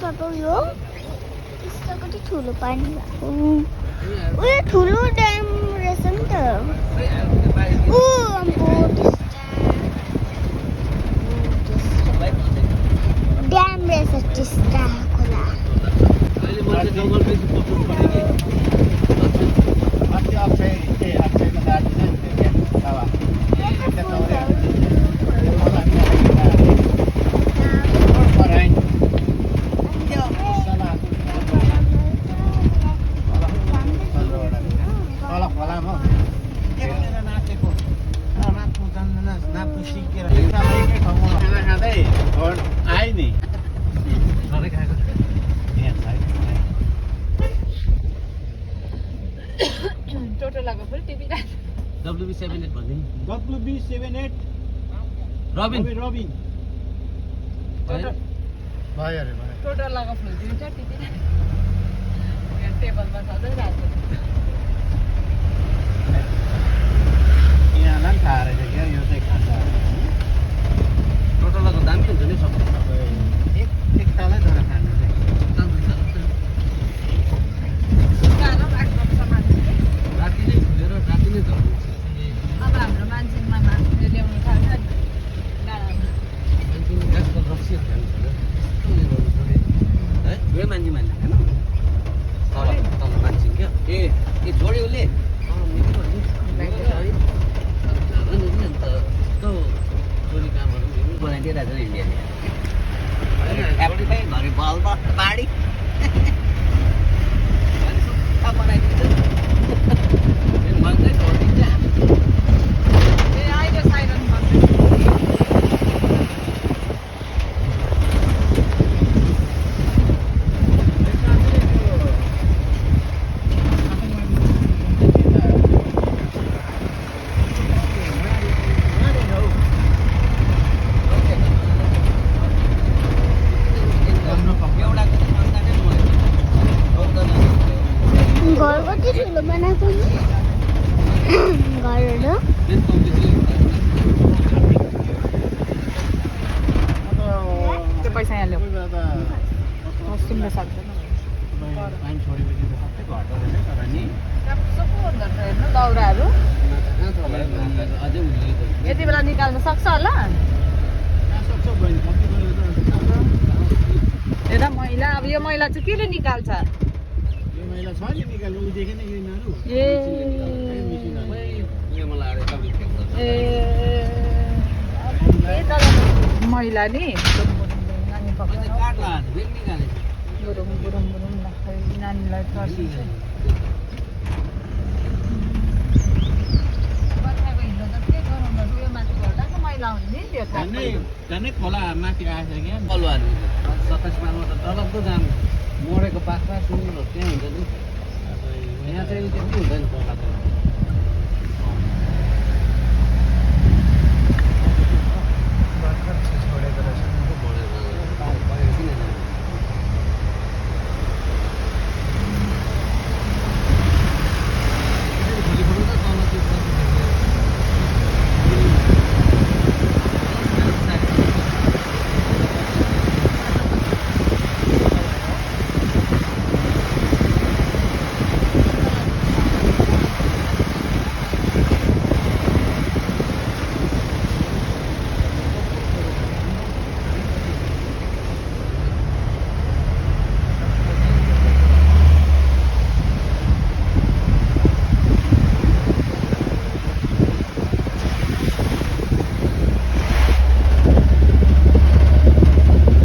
टिस्टाको यो टिस्टा कति ठुलो पानी भएको उयो ठुलो ड्याम रहेछ नि त ओ अम्बो ड्याम रहेछ टिस्टा खोला WB78 भन्दिनु WB78 रबिन रबिन भयो अरे भयो टोटल लगा फुल दिन्छ टिपी यहाँ टेबलमा सधैँ राख्छ यहाँलाई पनि थाहा रहेछ क्या यो चाहिँ खान्छ टोटलको दाम के हुन्छ नि सबै एक तालै धर खानु चाहिँ गाह्रो लाग्छ मान्छे राति नै खुलेर राति नै झर्नु अब हाम्रो मान्छेमा मान्छेले ल्याउनु थाल्छ डाँडामा आजकल रक्सी खानु है दुवै मान्छे मान्छे होइन तल तल मान्छे क्या ए छोड्यो उसले चोरी कामहरू बनाइदिइरहेको छ इन्डियाले घरि बल बाढी बनाइदिन्छ भन्दै छोडिदिन्छ ए अहिले साइरन बन्द घर कति ठुलो बनाएको नि घरहरू त्यो पैसा यहाँ ल्याऊ सिम्न सक्दैन पानी छोडेपछि त सबै घट्दो रहेछ तर नि सबको हुँदो रहेछ हेर्नु दाउराहरू अझै उसले यति बेला निकाल्न सक्छ होला सक्छ बहिनी कति बेला हेर मैला अब यो मैला चाहिँ केले निकाल्छ यो मैला छ नि निकाल्नु उ देखेन यो यिनीहरू ए ए मैला नि नानी पक्रिनु बुरुम बुरुम बुरुम नानीलाई तर्सिन्छ बर्खाको हिँड्दा त के गरौँ उयो माथि घरको मैला हुन्छ नि त्यो झन्डै खोला माथि आएछ क्या बलुवाहरू 27 माइलमा त डरलाग्दो जाम मोडेको बाख्रा सुँगुरहरू त्यहाँ हुन्छ नि यहाँ चाहिँ त्यति हुँदैन खोलाको